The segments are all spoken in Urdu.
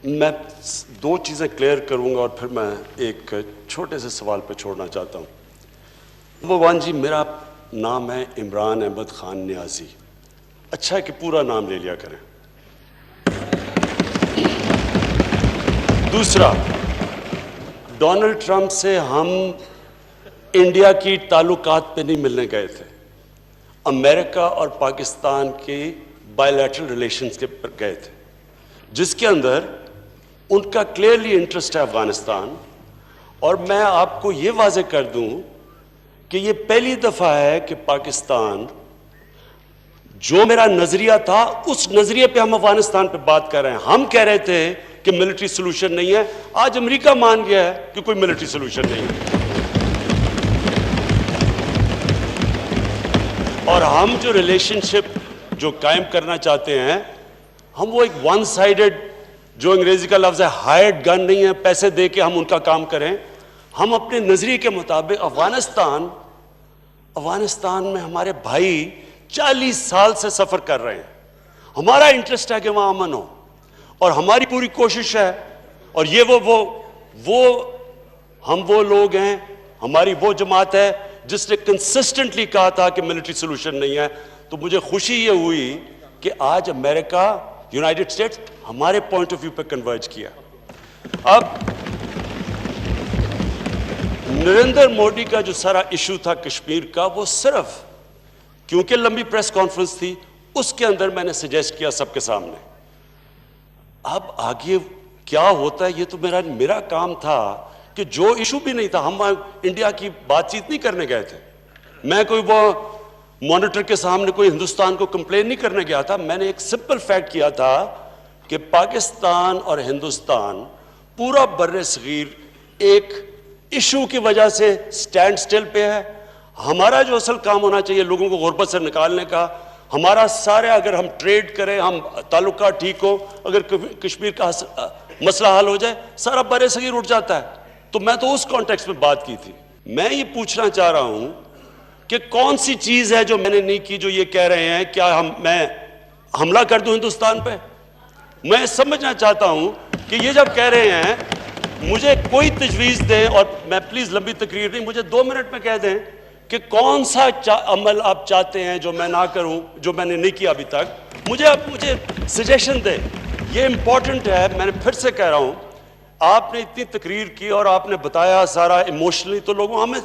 میں دو چیزیں کلیئر کروں گا اور پھر میں ایک چھوٹے سے سوال پہ چھوڑنا چاہتا ہوں. نمبر ون جی، میرا نام ہے عمران احمد خان نیازی. اچھا ہے کہ پورا نام لے لیا کریں. دوسرا، ڈونلڈ ٹرمپ سے ہم انڈیا کی تعلقات پہ نہیں ملنے گئے تھے، امریکہ اور پاکستان کی بائی لیٹرل ریلیشنز کے پر گئے تھے، جس کے اندر ان کا کلیئرلی انٹرسٹ ہے افغانستان. اور میں آپ کو یہ واضح کر دوں کہ یہ پہلی دفعہ ہے کہ پاکستان، جو میرا نظریہ تھا اس نظریے پہ ہم افغانستان پہ بات کر رہے ہیں. ہم کہہ رہے تھے کہ ملٹری سولوشن نہیں ہے، آج امریکہ مان گیا ہے کہ کوئی ملٹری سولوشن نہیں ہے. اور ہم جو ریلیشن شپ جو قائم کرنا چاہتے ہیں، ہم وہ ایک ون سائیڈڈ، جو انگریزی کا لفظ ہے ہائرڈ گن نہیں ہے، پیسے دے کے ہم ان کا کام کریں. ہم اپنے نظریے کے مطابق افغانستان میں ہمارے بھائی 40 سال سے سفر کر رہے ہیں. ہمارا انٹرسٹ ہے کہ وہاں امن ہو، اور ہماری پوری کوشش ہے. اور یہ ہم وہ لوگ ہیں، ہماری وہ جماعت ہے جس نے کنسسٹنٹلی کہا تھا کہ ملٹری سولوشن نہیں ہے. تو مجھے خوشی یہ ہوئی کہ آج امریکہ، یونائٹڈ اسٹیٹس ہمارے پوائنٹ آف ویو پہ کنورج کیا. اب نریندر مودی کا جو سارا ایشو تھا کشمیر کا، وہ صرف کیونکہ لمبی پریس کانفرنس تھی، اس کے اندر میں نے سجیسٹ کیا سب کے سامنے. اب آگے کیا ہوتا ہے یہ تو میرا کام تھا کہ جو ایشو بھی نہیں تھا، ہم انڈیا کی بات چیت نہیں کرنے گئے تھے. میں کوئی وہ مانیٹر کے سامنے کوئی ہندوستان کو کمپلین نہیں کرنے گیا تھا. میں نے ایک سمپل فیکٹ کیا تھا کہ پاکستان اور ہندوستان پورا بر صغیر ایک ایشو کی وجہ سے سٹینڈ سٹل پہ ہے. ہمارا جو اصل کام ہونا چاہیے لوگوں کو غربت سے نکالنے کا، ہمارا سارے، اگر ہم ٹریڈ کریں، ہم تعلقات ٹھیک ہو، اگر کشمیر کا مسئلہ حل ہو جائے، سارا بر صغیر اٹھ جاتا ہے. تو میں تو اس کانٹیکس میں بات کی تھی. میں یہ پوچھنا چاہ رہا ہوں کہ کون سی چیز ہے جو میں نے نہیں کی جو یہ کہہ رہے ہیں کیا میں حملہ کر دوں ہندوستان پہ؟ میں سمجھنا چاہتا ہوں کہ یہ جب کہہ رہے ہیں مجھے کوئی تجویز دیں، اور میں پلیز لمبی تقریر نہیں، مجھے 2 منٹ میں کہہ دیں کہ کون سا عمل آپ چاہتے ہیں جو میں نہ کروں، جو میں نے نہیں کیا ابھی تک. مجھے سجیشن دیں. یہ امپورٹنٹ ہے. میں نے پھر سے کہہ رہا ہوں، آپ نے اتنی تقریر کی اور آپ نے بتایا سارا ایموشنلی، تو لوگوں ہمیں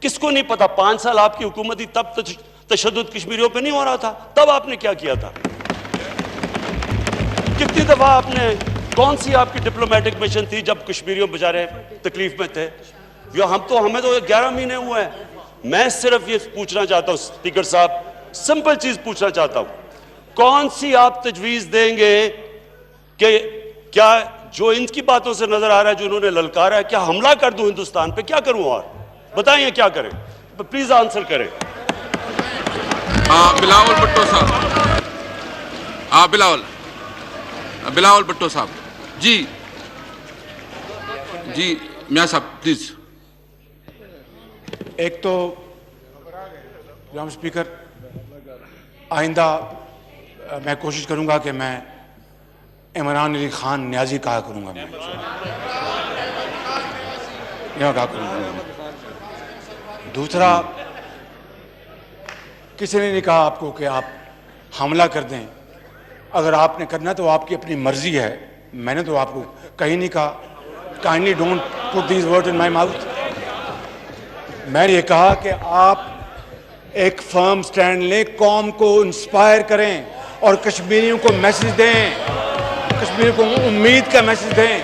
کس کو نہیں پتا 5 سال آپ کی حکومت تھی، تب تشدد کشمیریوں پہ نہیں ہو رہا تھا. تب آپ نے کیا کیا تھا؟ کتنی دفعہ آپ نے، کون سی آپ کی ڈپلومیٹک مشن تھی جب کشمیریوں بیچارے تکلیف میں تھے؟ ہمیں تو 11 مہینے ہوئے ہیں. میں صرف یہ پوچھنا چاہتا ہوں اسپیکر صاحب، سمپل چیز پوچھنا چاہتا ہوں، کون سی آپ تجویز دیں گے کہ کیا جو ان کی باتوں سے نظر آ رہا ہے، جو انہوں نے للکارا ہے، کیا حملہ کر دوں ہندوستان پہ؟ کیا کروں؟ اور بتائیں کیا کریں؟ پلیز آنسر کریں. بلاول بھٹو صاحب، بلاول بھٹو صاحب. جی میاں صاحب پلیز. ایک تو جناب اسپیکر، آئندہ میں کوشش کروں گا کہ میں عمران علی خان نیازی کہا کروں گا. میں یہاں کہا کروں گا. دوسرا، کسی نے نہیں کہا آپ کو کہ آپ حملہ کر دیں. اگر آپ نے کرنا تو آپ کی اپنی مرضی ہے. میں نے تو آپ کو کہیں نہیں کہا. Kindly don't put these word in my mouth. میں نے یہ کہا کہ آپ ایک فرم سٹینڈ لیں، قوم کو انسپائر کریں اور کشمیریوں کو میسج دیں، کشمیریوں کو امید کا میسج دیں،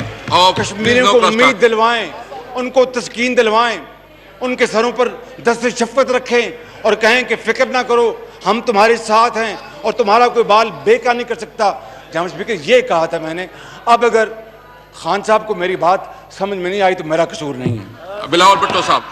کشمیریوں کو امید دلوائیں، ان کو تسکین دلوائیں، ان کے سروں پر دست شفقت رکھیں اور کہیں کہ فکر نہ کرو، ہم تمہارے ساتھ ہیں اور تمہارا کوئی بال بیکار نہیں کر سکتا. جناب اسپیکر، یہ کہا تھا میں نے. اب اگر خان صاحب کو میری بات سمجھ میں نہیں آئی تو میرا قصور نہیں ہے. بلاول بھٹو صاحب.